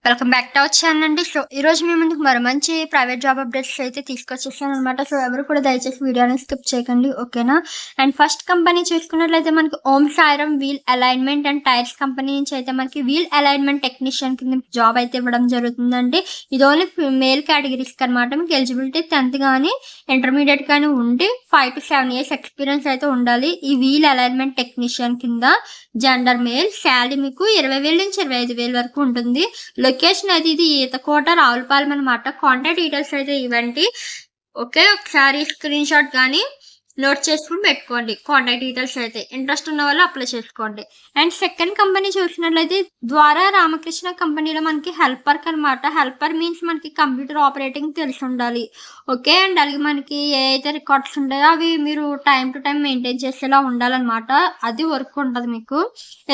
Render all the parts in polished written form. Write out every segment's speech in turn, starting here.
Welcome back to our channel అండి. So ఈ రోజు మీ ముందుకు మరో మంచి ప్రైవేట్ జాబ్ అప్డేట్స్ అయితే తీసుకొచ్చేసాను అనమాట. సో ఎవరు కూడా దయచేసి వీడియోని స్కిప్ చేయకండి, ఓకేనా? అండ్ ఫస్ట్ కంపెనీ చూసుకున్నట్లయితే మనకి Om Sairam wheel alignment and tyres company నుంచి అయితే మనకి వీల్ అలైన్మెంట్ టెక్నీషియన్ కింద జాబ్ అయితే ఇవ్వడం జరుగుతుందండి. ఇది ఓన్లీ మేల్ కేటగిరీస్కి అనమాట. మీకు ఎలిజిబిలిటీ 10th కానీ ఇంటర్మీడియట్ కానీ ఉండి 5 to 7 years ఎక్స్పీరియన్స్ అయితే ఉండాలి. ఈ వీల్ అలైన్మెంట్ టెక్నీషియన్ కింద జెండర్ మేల్. శాలరీ మీకు 20,000 నుంచి 25,000 వరకు ఉంటుంది. లొకేషన్ అయితే ఇది ఈతకోట రావులపాలెం అనమాట. కాంటాక్ట్ డీటెయిల్స్ అయితే ఇవ్వండి, ఓకే? ఒకసారి స్క్రీన్ షాట్ కానీ నోట్ చేసుకుని పెట్టుకోండి. కాంటాక్ట్ డీటెయిల్స్ అయితే ఇంట్రెస్ట్ ఉన్న వాళ్ళు అప్లై చేసుకోండి. అండ్ సెకండ్ కంపెనీ చూసినట్లయితే ద్వారా రామకృష్ణ కంపెనీలో మనకి హెల్పర్ అనమాట. హెల్పర్ మీన్స్ మనకి కంప్యూటర్ ఆపరేటింగ్ తెలిసి ఉండాలి, ఓకే? అండ్ అలాగే మనకి ఏ అయితే రికార్డ్స్ ఉంటాయో అవి మీరు టైం టు టైం మెయింటైన్ చేసేలా ఉండాలన్నమాట. అది వర్క్ ఉంటుంది మీకు.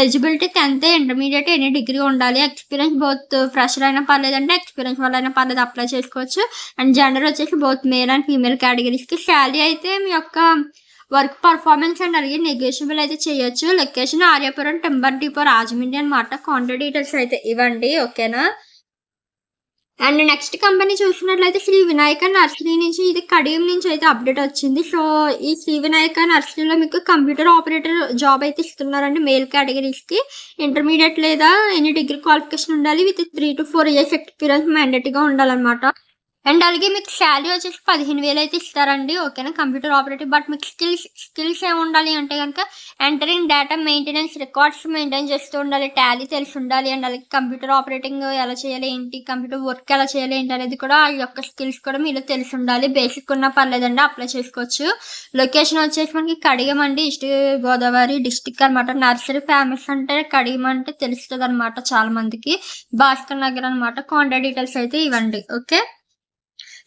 Eligibility 10th intermediate any degree ఉండాలి. ఎక్స్పీరియన్స్ బోత్ ఫ్రెషర్ అయినా పర్లేదంటే ఎక్స్పీరియన్స్ వల్ల అయినా పర్లేదు, అప్లై చేసుకోవచ్చు. అండ్ జెండర్ వచ్చేసి బోత్ మేల్ అండ్ ఫీమేల్ కేటగిరీస్కి. శాలరీ అయితే మీ యొక్క వర్క్ పర్ఫార్మెన్స్ అండ్ అలాగే నెగోషియబుల్ అయితే చేయొచ్చు. Location Aryapuram timber depot Rajahmundry అనమాట. కాంటాక్ట్ డీటెయిల్స్ అయితే ఇవ్వండి, ఓకేనా? అండ్ నెక్స్ట్ కంపెనీ చూసినట్లయితే శ్రీ వినాయక నర్సరీ నుంచి, ఇది కడియం నుంచి అయితే అప్డేట్ వచ్చింది. సో ఈ శ్రీ వినాయక నర్సరీలో మీకు కంప్యూటర్ ఆపరేటర్ జాబ్ అయితే ఇస్తున్నారండి. మేల్ కేటగిరీస్కి ఇంటర్మీడియట్ లేదా ఎనీ డిగ్రీ క్వాలిఫికేషన్ ఉండాలి. విత్ 3 to 4 years ఎక్స్పీరియన్స్ మ్యాండేటరీగా ఉండాలన్నమాట. అండ్ అలాగే మీకు శాలరీ వచ్చేసి 15,000 అయితే ఇస్తారండి, ఓకేనా? Computer operative. బట్ మీకు స్కిల్స్ ఏమి ఉండాలి అంటే కనుక entering data maintenance records maintain చేస్తూ ఉండాలి, టాలీ తెలిసి ఉండాలి. అండ్ అలాగే కంప్యూటర్ ఆపరేటింగ్ ఎలా చేయాలి ఏంటి, కంప్యూటర్ వర్క్ ఎలా చేయాలి ఏంటి అనేది కూడా ఆ యొక్క స్కిల్స్ కూడా మీలో తెలిసి ఉండాలి. బేసిక్ ఉన్నా పర్లేదండి, అప్లై చేసుకోవచ్చు. లొకేషన్ వచ్చేసి మనకి కడియం అండి, ఈస్ట్ గోదావరి డిస్టిక్ అనమాట. నర్సరీ ఫేమస్ అంటే కడియం అంటే తెలుస్తుంది అనమాట చాలా మందికి. భాస్కర్ నగర్ అనమాట. కాంటాక్ట్ డీటెయిల్స్ అయితే ఇవ్వండి, ఓకే?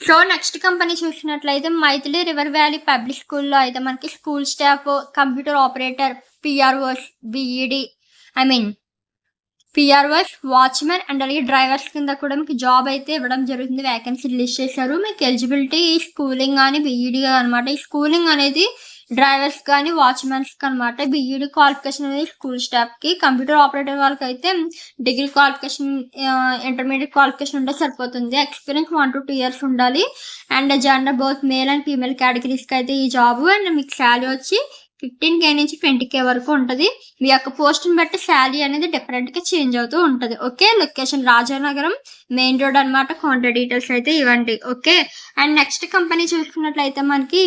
సో నెక్స్ట్ కంపెనీ చూసినట్లయితే మైథిలి రివర్ వ్యాలీ పబ్లిక్ స్కూల్లో అయితే మనకి school staff, computer operator, PROs, BEd, PROs, watchmen and అలాగే డ్రైవర్స్ కింద కూడా మీకు జాబ్ అయితే ఇవ్వడం జరుగుతుంది. వేకెన్సీ రిలీజ్ చేశారు. మీకు ఎలిజిబిలిటీ స్కూలింగ్ కానీ బిఈడి అనమాట. ఈ స్కూలింగ్ అనేది డ్రైవర్స్ కానీ వాచ్మెన్స్కి అనమాట. బిఈడి క్వాలిఫికేషన్ అనేది స్కూల్ స్టాఫ్కి. కంప్యూటర్ ఆపరేటర్ వాళ్ళకి అయితే డిగ్రీ క్వాలిఫికేషన్, ఇంటర్మీడియట్ క్వాలిఫికేషన్ ఉంటే సరిపోతుంది. ఎక్స్పీరియన్స్ 1 to 2 years ఉండాలి. And gender both male and female కేటగిరీస్కి అయితే ఈ జాబ్. అండ్ మీకు శాలరీ వచ్చి 15K నుంచి 20K వరకు ఉంటుంది. మీ యొక్క పోస్ట్ని బట్టి శాలరీ అనేది డిఫరెంట్గా చేంజ్ అవుతూ ఉంటుంది, okay? Location Rajanagaram main road అనమాట. కాంటాక్ట్ డీటెయిల్స్ అయితే ఇవ్వండి, ఓకే? అండ్ నెక్స్ట్ కంపెనీ చూసుకున్నట్లయితే మనకి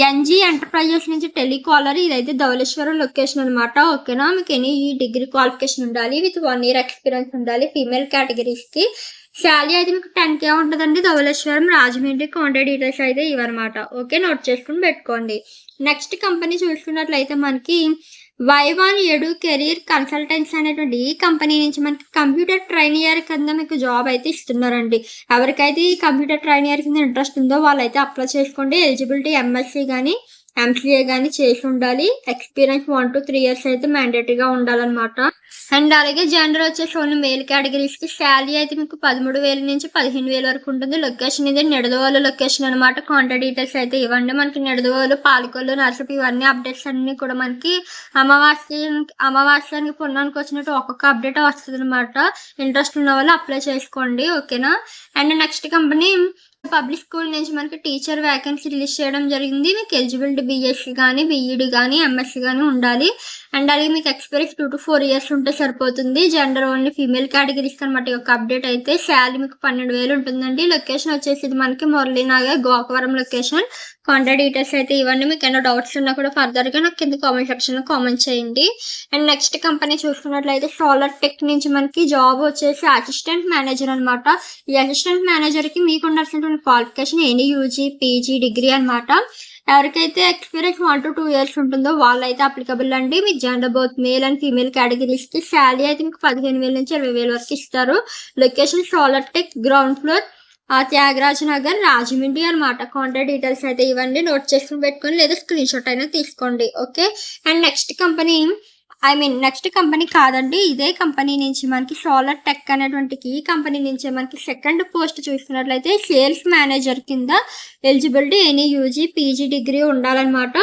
ఎన్జీ ఎంటర్ప్రైజెస్ నుంచి టెలికాలర్. ఇదైతే ధవళేశ్వరం లొకేషన్ అనమాట, ఓకేనా? మీకు ఎనీ డిగ్రీ క్వాలిఫికేషన్ ఉండాలి. విత్ 1 year ఎక్స్పీరియన్స్ ఉండాలి. ఫీమేల్ కేటగిరీస్కి శాలరీ అయితే మీకు 10K ఉంటుందండి. ధవళేశ్వరం రాజమండ్రి. కాంటాక్ట్ డీటెయిల్స్ అయితే ఇవన్నమాట, ఓకే? నోట్ చేసుకుని పెట్టుకోండి. నెక్స్ట్ కంపెనీ చూసుకున్నట్లయితే మనకి వైవాన్ ఎడు కెరీర్ కన్సల్టెన్సీ అనేటువంటి ఈ కంపెనీ నుంచి మనకి కంప్యూటర్ ట్రైనియర్ కింద మీకు జాబ్ అయితే ఇస్తున్నారండి. ఎవరికైతే ఈ కంప్యూటర్ ట్రైనియర్ కింద ఇంట్రెస్ట్ ఉందో వాళ్ళైతే అప్లై చేసుకోండి. ఎలిజిబిలిటీ ఎంఎస్సీ కానీ ఎంసీఏ కానీ చేసి ఉండాలి. ఎక్స్పీరియన్స్ 1 to 3 years అయితే మ్యాండేటరీగా ఉండాలన్నమాట. అండ్ అలాగే జెండర్ వచ్చేసి ఓన్లీ మేల్ కేటగిరీస్కి. శాలరీ అయితే మీకు 13,000 నుంచి 15,000 వరకు ఉంటుంది. లొకేషన్ ఇది నిడదవోలు లొకేషన్ అనమాట. కాంటాక్ట్ డీటెయిల్స్ అయితే ఇవ్వండి. మనకి నిడదవోలు, పాలకొల్లు, నర్సపి ఇవన్నీ అప్డేట్స్ అన్నీ కూడా మనకి అమావాస్యానికి పుణ్యానికి వచ్చినట్టు ఒక్కొక్క అప్డేట్ వస్తుంది అనమాట. ఇంట్రెస్ట్ ఉన్న వాళ్ళు అప్లై చేసుకోండి, ఓకేనా? And next company public school నుంచి మనకి టీచర్ వేకెన్సీ రిలీజ్ చేయడం జరిగింది. మీకు ఎలిజిబిలిటీ బీఎస్సీ కానీ బీఈడి కానీ ఎంఎస్సీ కానీ ఉండాలి. అండ్ అలాగే మీకు ఎక్స్పీరియన్స్ 2 to 4 years ఉంటే సరిపోతుంది. జెండర్ ఓన్లీ ఫీమేల్ కేటగిరీస్ అనమాట. ఒక అప్డేట్ అయితే శాలరీ మీకు 12,000 ఉంటుందండి. లొకేషన్ వచ్చేసి మనకి Muralinagar Gokavaram location. Contact details అయితే ఇవ్వండి. మీకు ఏమైనా డౌట్స్ ఉన్నా కూడా ఫర్దర్గా నాకు కింద కామెంట్ సెక్షన్లో కామెంట్ చేయండి. అండ్ నెక్స్ట్ కంపెనీ చూసుకున్నట్లయితే సోలార్ టెక్ నుంచి మనకి జాబ్ వచ్చేసి అసిస్టెంట్ మేనేజర్ అనమాట. ఈ అసిస్టెంట్ మేనేజర్కి మీకు ఉండాల్సినటువంటి qualification any UG, PG, degree అనమాట. ఎవరికైతే ఎక్స్పీరియన్స్ 1 to 2 years ఉంటుందో వాళ్ళైతే అప్లికబుల్ అండి. మీకు gender both male and female కేటగిరీస్కి. శాలరీ అయితే మీకు 15,000 నుంచి 20,000 వరకు ఇస్తారు. Location solar tech ground floor, Thyagaraj Nagar Rajahmundry అనమాట. కాంటాక్ట్ డీటెయిల్స్ అయితే ఇవ్వండి. నోట్ చేసుకుని పెట్టుకొని లేదా స్క్రీన్ షాట్ అయినా తీసుకోండి, ఓకే? అండ్ నెక్స్ట్ కంపెనీ కాదండి, ఇదే కంపెనీ నుంచి మనకి సోలార్ టెక్ అనేటువంటి ఈ కంపెనీ నుంచి మనకి సెకండ్ పోస్ట్ చూసుకున్నట్లయితే సేల్స్ మేనేజర్ కింద. Eligibility any UG, PG, degree ఉండాలన్నమాట.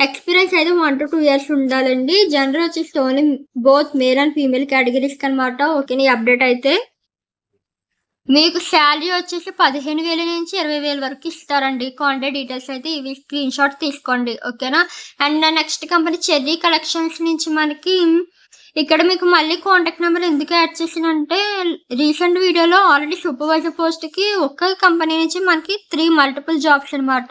ఎక్స్పీరియన్స్ అయితే 1 to 2 years ఉండాలండి. జెండర్ వచ్చేసి only both male and female కేటగిరీస్కి అనమాట, ఓకే? ఈ అప్డేట్ అయితే మీకు శాలరీ వచ్చేసి 15,000 నుంచి 20,000 వరకు ఇస్తారండి. కాంటాక్ట్ డీటెయిల్స్ అయితే ఇవి స్క్రీన్ షాట్ తీసుకోండి. ఓకేనా? And next company cherry collections నుంచి మనకి ఇక్కడ మీకు మళ్ళీ కాంటాక్ట్ నెంబర్ ఎందుకు యాడ్ చేసానంటే, రీసెంట్ వీడియోలో ఆల్రెడీ సూపర్వైజర్ పోస్ట్‌కి ఒక్క కంపెనీ నుంచి మనకి 3 మల్టిపుల్ జాబ్స్ అనమాట.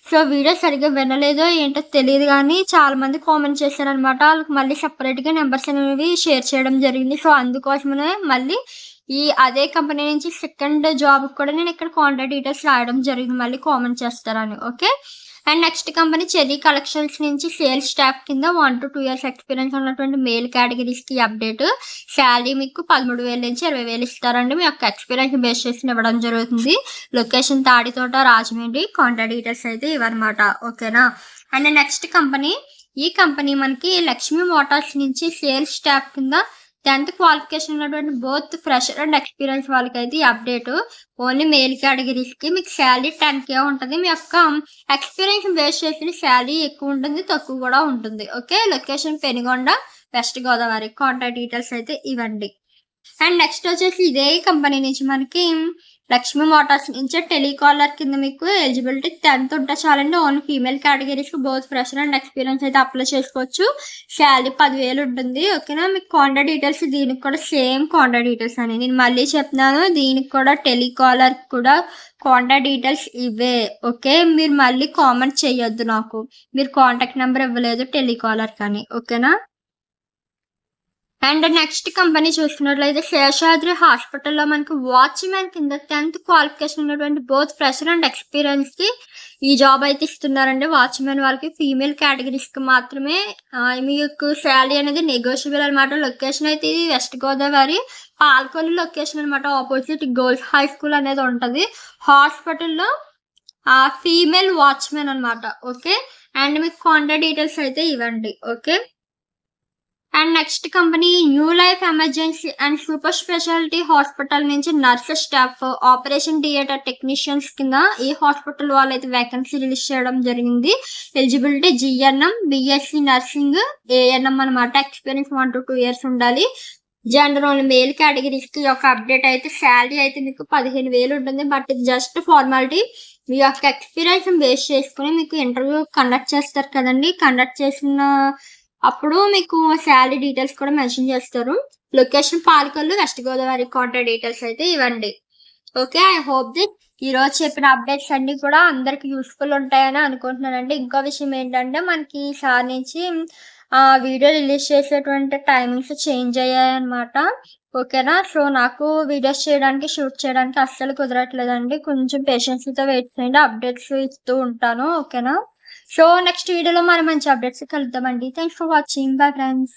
సో, వీడియో సరిగ్గా వినలేదో ఏంటో తెలీదు గానీ చాలామంది కామెంట్ చేశారనమాట. ఆళ్ళకి మళ్ళీ సెపరేట్‌గా నంబర్స్ అనేవి షేర్ చేయడం జరిగింది. సో, అందుకోసమనే మళ్ళీ అదే కంపెనీ నుంచి సెకండ్ జాబ్‌కి కూడా నేను ఇక్కడ కాంటాక్ట్ డీటెయిల్స్ రాయడం జరిగింది. మళ్ళీ కామెంట్ చేస్తారని. Okay. And next company cherry collections నుంచి సేల్స్ స్టాఫ్ కింద 1-2 ఇయర్స్ ఎక్స్‌పీరియన్స్ ఉన్నటువంటి మేల్ కేటగిరీస్‌కి అప్డేట్. శాలరీ మీకు 13,000 నుంచి 20,000 ఇస్తారండి. మీ యొక్క ఎక్స్‌పీరియన్స్ బేస్ చేసి ఇవ్వడం జరుగుతుంది. Location Tadithota, Rajahmundry. Contact details అయితే ఇవన్నమాట. ఓకేనా? అండ్ నెక్స్ట్ కంపెనీ ఈ కంపెనీ మనకి లక్ష్మీ మోటార్స్ నుంచి సేల్స్ స్టాఫ్ కింద 10th క్వాలిఫికేషన్ ఉన్నటువంటి బోత్ ఫ్రెషర్ అండ్ ఎక్స్‌పీరియన్స్ వాళ్ళకైతే ఈ అప్డేట్. ఓన్లీ మేల్ కేటగిరీస్‌కి మీకు శాలరీ 10,000 ఉంటది. మీ యొక్క ఎక్స్‌పీరియన్స్ బేస్ చేసి శాలరీ ఎక్కువ ఉంటుంది, తక్కువ కూడా ఉంటుంది. Okay. Location Penugonda, West Godavari. Contact details అయితే ఇవ్వండి. అండ్ నెక్స్ట్ వచ్చేసి ఇదే కంపెనీ నుంచి మనకి లక్ష్మీ మోటార్స్ నుంచి టెలికాలర్ కింద మీకు ఎలిజిబిలిటీ 10th ఉంటే చాలండి. ఓన్లీ ఫీమేల్ కేటగిరీస్‌కి బోత్ ఫ్రెషర్ అండ్ ఎక్స్‌పీరియన్స్ అయితే అప్లై చేసుకోవచ్చు. శాలరీ 10,000 ఉంటుంది. ఓకేనా? మీకు కాంటాక్ట్ డీటెయిల్స్ దీనికి కూడా సేమ్ కాంటాక్ట్ డీటెయిల్స్ అని నేను మళ్ళీ చెప్తున్నాను. దీనికి కూడా టెలికాలర్ కూడా కాంటాక్ట్ డీటెయిల్స్ ఇవే. ఓకే. మీరు మళ్ళీ కామెంట్ చేయొద్దు నాకు. మీరు కాంటాక్ట్ నెంబర్ ఇవ్వలేదు టెలికాలర్ కానీ. ఓకేనా? అండ్ నెక్స్ట్ కంపెనీ చూసుకున్నట్లయితే శేషాద్రి హాస్పిటల్‌లో మనకి వాచ్‌మెన్ కింద 10th క్వాలిఫికేషన్ ఉన్నటువంటి బోత్ ఫ్రెషర్ అండ్ ఎక్స్‌పీరియన్స్‌కి ఈ జాబ్ అయితే ఇస్తున్నారండి. వాచ్‌మెన్ వాళ్ళకి ఫీమేల్ కేటగిరీస్‌కి మాత్రమే. మీకు శాలరీ అనేది నెగోషియబుల్ అనమాట. లొకేషన్ అయితే ఇది వెస్ట్ గోదావరి పాలకొల్లు లొకేషన్ అనమాట. ఆపోజిట్ గర్ల్స్ హై స్కూల్ అనేది ఉంటది. హాస్పిటల్‌లో ఫీమేల్ వాచ్‌మెన్ అనమాట. ఓకే. అండ్ మీకు కాంటాక్ట్ డీటెయిల్స్ అయితే ఇవ్వండి. Okay. And next company new life emergency and super speciality hospital నుంచి nurses staff, operation theatre technicians కింద ఈ హాస్పిటల్ వాళ్ళైతే వేకెన్సీ రిలీజ్ చేయడం జరిగింది. Eligibility GNM, BSc nursing, ANM అనమాట. ఎక్స్పీరియన్స్ 1-2 ఇయర్స్ ఉండాలి. జెండర్ ఓన్లీ మేల్ కేటగిరీస్‌కి ఒక అప్డేట్ అయితే శాలరీ అయితే మీకు 15,000 ఉంటుంది. బట్ ఇది జస్ట్ ఫార్మాలిటీ. మీ యొక్క ఎక్స్పీరియన్స్ బేస్ చేసుకొని మీకు ఇంటర్వ్యూ కండక్ట్ చేస్తారు కదండి. కండక్ట్ చేసిన అప్పుడు మీకు శాలరీ డీటెయిల్స్ కూడా మెన్షన్ చేస్తారు. Location Palakollu, west Godavari. Contact details అయితే ఇవ్వండి. ఓకే. ఐ హోప్ దిట్ ఈరోజు చెప్పిన అప్డేట్స్ అన్నీ కూడా అందరికి యూస్‌ఫుల్ ఉంటాయని అనుకుంటున్నానండి. ఇంకో విషయం ఏంటంటే మనకి ఈసారి నుంచి వీడియో రిలీజ్ చేసేటువంటి టైమింగ్స్ చేంజ్ అయ్యాయన్నమాట. ఓకేనా? సో, నాకు వీడియోస్ చేయడానికి, షూట్ చేయడానికి అస్సలు కుదరట్లేదండి. కొంచెం పేషెన్స్‌తో వెయిట్ చేయండి. అప్డేట్స్ ఇస్తూ ఉంటాను. ఓకేనా? సో, నెక్స్ట్ వీడియోలో మనం మంచి అప్డేట్స్ కలుద్దామండి. Thanks for watching. Bye friends.